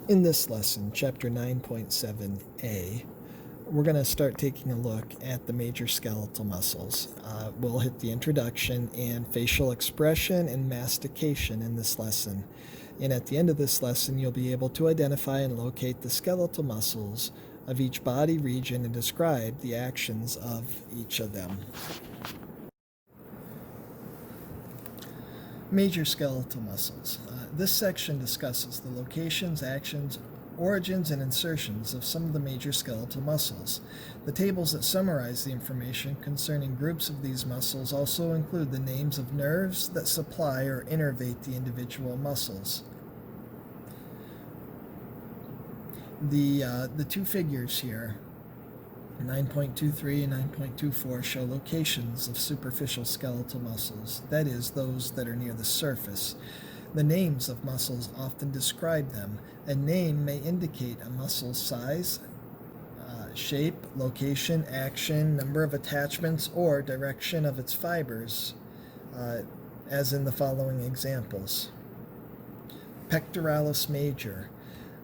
In this lesson, Chapter 9.7a, we're going to start taking a look at the major skeletal muscles. We'll hit the introduction and facial expression and mastication in this lesson. And at the end of this lesson, you'll be able to identify and locate the skeletal muscles of each body region and describe the actions of each of them. Major skeletal muscles. This section discusses the locations, actions, origins, and insertions of some of the major skeletal muscles. The tables that summarize the information concerning groups of these muscles also include the names of nerves that supply or innervate the individual muscles. The two figures here, 9.23 and 9.24, show locations of superficial skeletal muscles, that is, those that are near the surface. The names of muscles often describe them. A name may indicate a muscle's size, shape, location, action, number of attachments, or direction of its fibers, as in the following examples. Pectoralis major,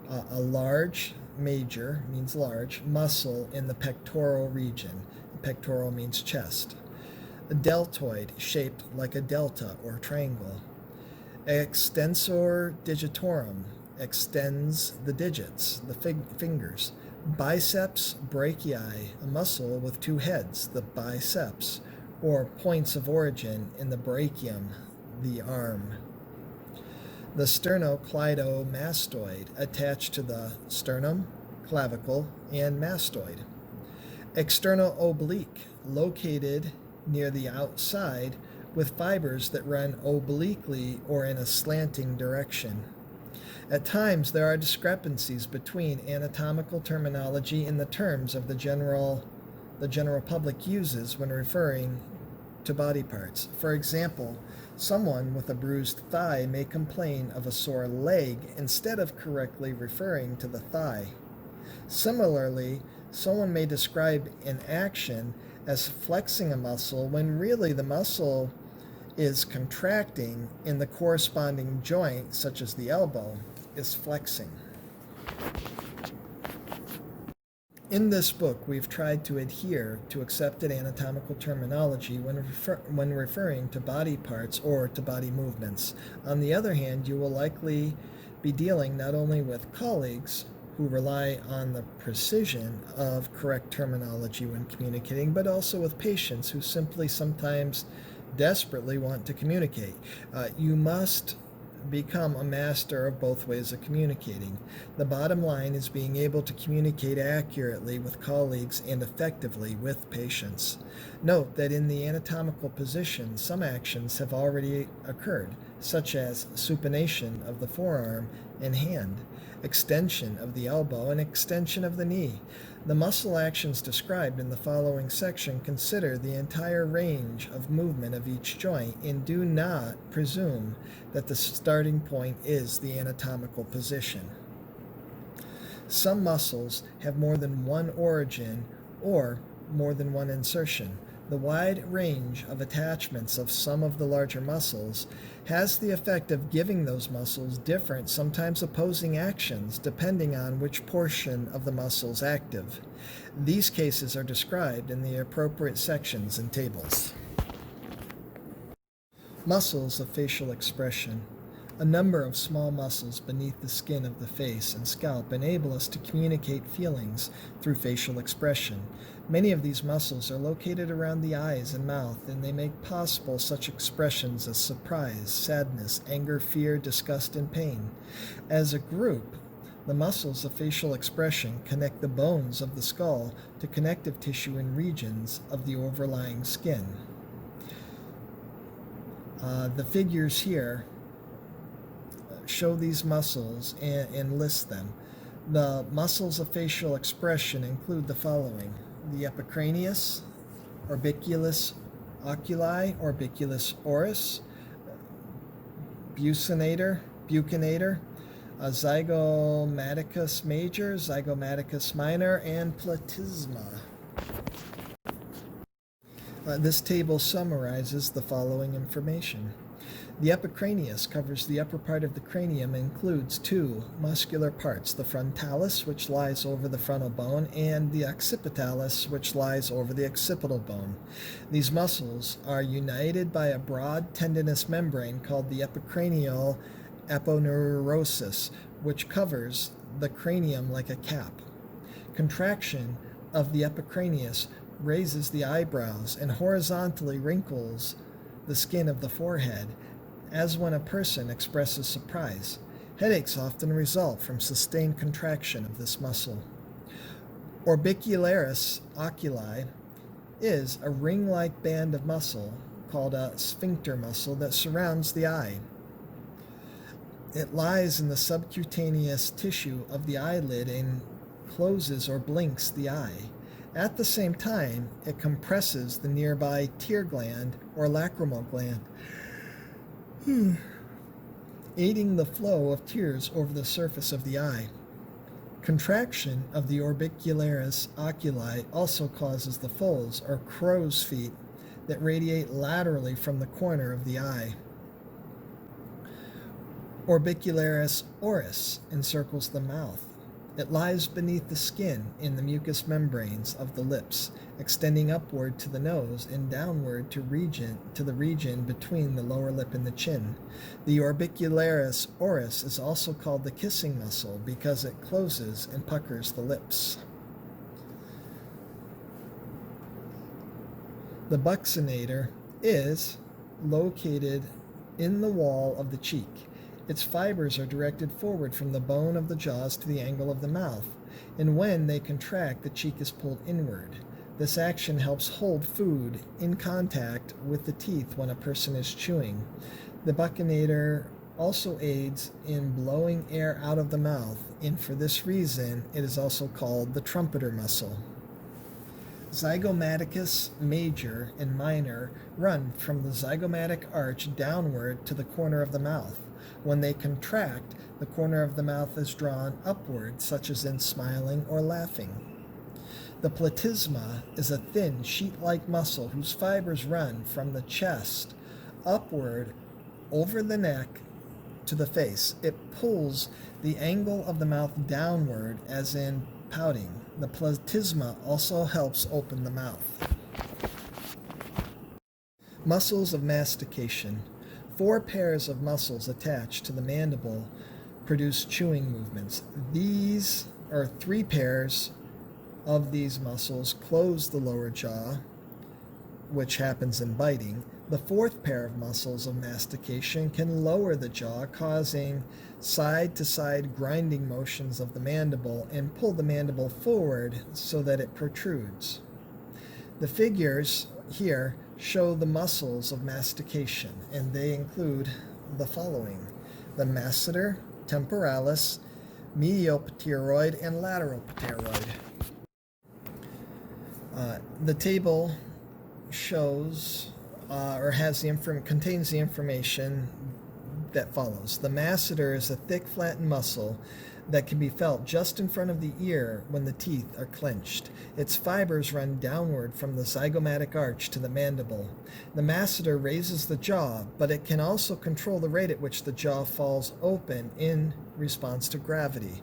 a large, major means large, muscle in the pectoral region. Pectoral means chest. A deltoid, shaped like a delta or triangle. Extensor digitorum, extends the digits, the fingers. Biceps brachii, a muscle with two heads, the biceps, or points of origin in the brachium, the arm. The sternocleidomastoid, attached to the sternum, clavicle, and mastoid. External oblique, located near the outside, with fibers that run obliquely or in a slanting direction. At times, there are discrepancies between anatomical terminology and the terms of the general public uses when referring to body parts. For example, someone with a bruised thigh may complain of a sore leg instead of correctly referring to the thigh. Similarly, someone may describe an action as flexing a muscle when really the muscle is contracting and the corresponding joint, such as the elbow, is flexing. In this book, we've tried to adhere to accepted anatomical terminology when referring to body parts or to body movements. On the other hand, you will likely be dealing not only with colleagues who rely on the precision of correct terminology when communicating, but also with patients who simply sometimes desperately want to communicate. You must become a master of both ways of communicating. The bottom line is being able to communicate accurately with colleagues and effectively with patients. Note that in the anatomical position, some actions have already occurred, such as supination of the forearm and hand, extension of the elbow, and extension of the knee. The muscle actions described in the following section consider the entire range of movement of each joint and do not presume that the starting point is the anatomical position. Some muscles have more than one origin or more than one insertion. The wide range of attachments of some of the larger muscles has the effect of giving those muscles different, sometimes opposing actions, depending on which portion of the muscle is active. These cases are described in the appropriate sections and tables. Muscles of facial expression. A number of small muscles beneath the skin of the face and scalp enable us to communicate feelings through facial expression. Many of these muscles are located around the eyes and mouth, and they make possible such expressions as surprise, sadness, anger, fear, disgust, and pain. As a group, the muscles of facial expression connect the bones of the skull to connective tissue in regions of the overlying skin. The figures here show these muscles and list them. The muscles of facial expression include the following: the epicranius, orbiculus oculi, orbiculus oris, buccinator, zygomaticus major, zygomaticus minor, and platysma. This table summarizes the following information. The epicranius covers the upper part of the cranium and includes two muscular parts, the frontalis, which lies over the frontal bone, and the occipitalis, which lies over the occipital bone. These muscles are united by a broad tendinous membrane called the epicranial aponeurosis, which covers the cranium like a cap. Contraction of the epicranius raises the eyebrows and horizontally wrinkles the skin of the forehead, as when a person expresses surprise. Headaches often result from sustained contraction of this muscle. Orbicularis oculi is a ring-like band of muscle called a sphincter muscle that surrounds the eye. It lies in the subcutaneous tissue of the eyelid and closes or blinks the eye. At the same time, it compresses the nearby tear gland or lacrimal gland, aiding the flow of tears over the surface of the eye. Contraction of the orbicularis oculi also causes the folds or crow's feet that radiate laterally from the corner of the eye. Orbicularis oris encircles the mouth. It lies beneath the skin in the mucous membranes of the lips, extending upward to the nose and downward to the region between the lower lip and the chin. The orbicularis oris is also called the kissing muscle because it closes and puckers the lips. The buccinator is located in the wall of the cheek. Its fibers are directed forward from the bone of the jaws to the angle of the mouth, and when they contract, the cheek is pulled inward. This action helps hold food in contact with the teeth when a person is chewing. The buccinator also aids in blowing air out of the mouth, and for this reason, it is also called the trumpeter muscle. Zygomaticus major and minor run from the zygomatic arch downward to the corner of the mouth. When they contract, the corner of the mouth is drawn upward, such as in smiling or laughing. The platysma is a thin, sheet-like muscle whose fibers run from the chest upward over the neck to the face. It pulls the angle of the mouth downward, as in pouting. The platysma also helps open the mouth. Muscles of mastication. 4 pairs of muscles attached to the mandible produce chewing movements. These are 3 pairs of these muscles close the lower jaw, which happens in biting. The 4th pair of muscles of mastication can lower the jaw, causing side-to-side grinding motions of the mandible and pull the mandible forward so that it protrudes. The figures here show the muscles of mastication, and they include the following: the masseter, temporalis, mediopteroid, and lateropteroid. The table shows contains the information that follows. The masseter is a thick, flattened muscle that can be felt just in front of the ear when the teeth are clenched. Its fibers run downward from the zygomatic arch to the mandible. The masseter raises the jaw, but it can also control the rate at which the jaw falls open in response to gravity.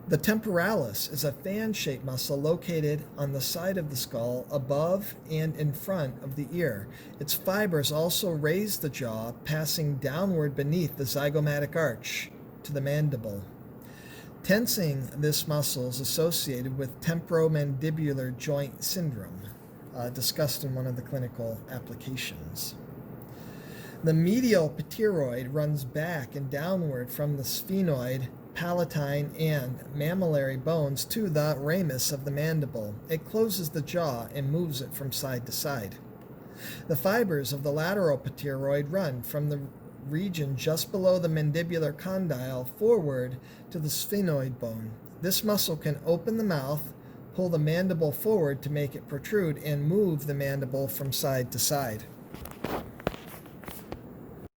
The temporalis is a fan-shaped muscle located on the side of the skull, above and in front of the ear. Its fibers also raise the jaw, passing downward beneath the zygomatic arch to the mandible. Tensing this muscle is associated with temporomandibular joint syndrome, discussed in one of the clinical applications. The medial pteroid runs back and downward from the sphenoid, palatine, and mammillary bones to the ramus of the mandible. It closes the jaw and moves it from side to side. The fibers of the lateropteroid run from the region just below the mandibular condyle forward to the sphenoid bone. This muscle can open the mouth, pull the mandible forward to make it protrude, and move the mandible from side to side.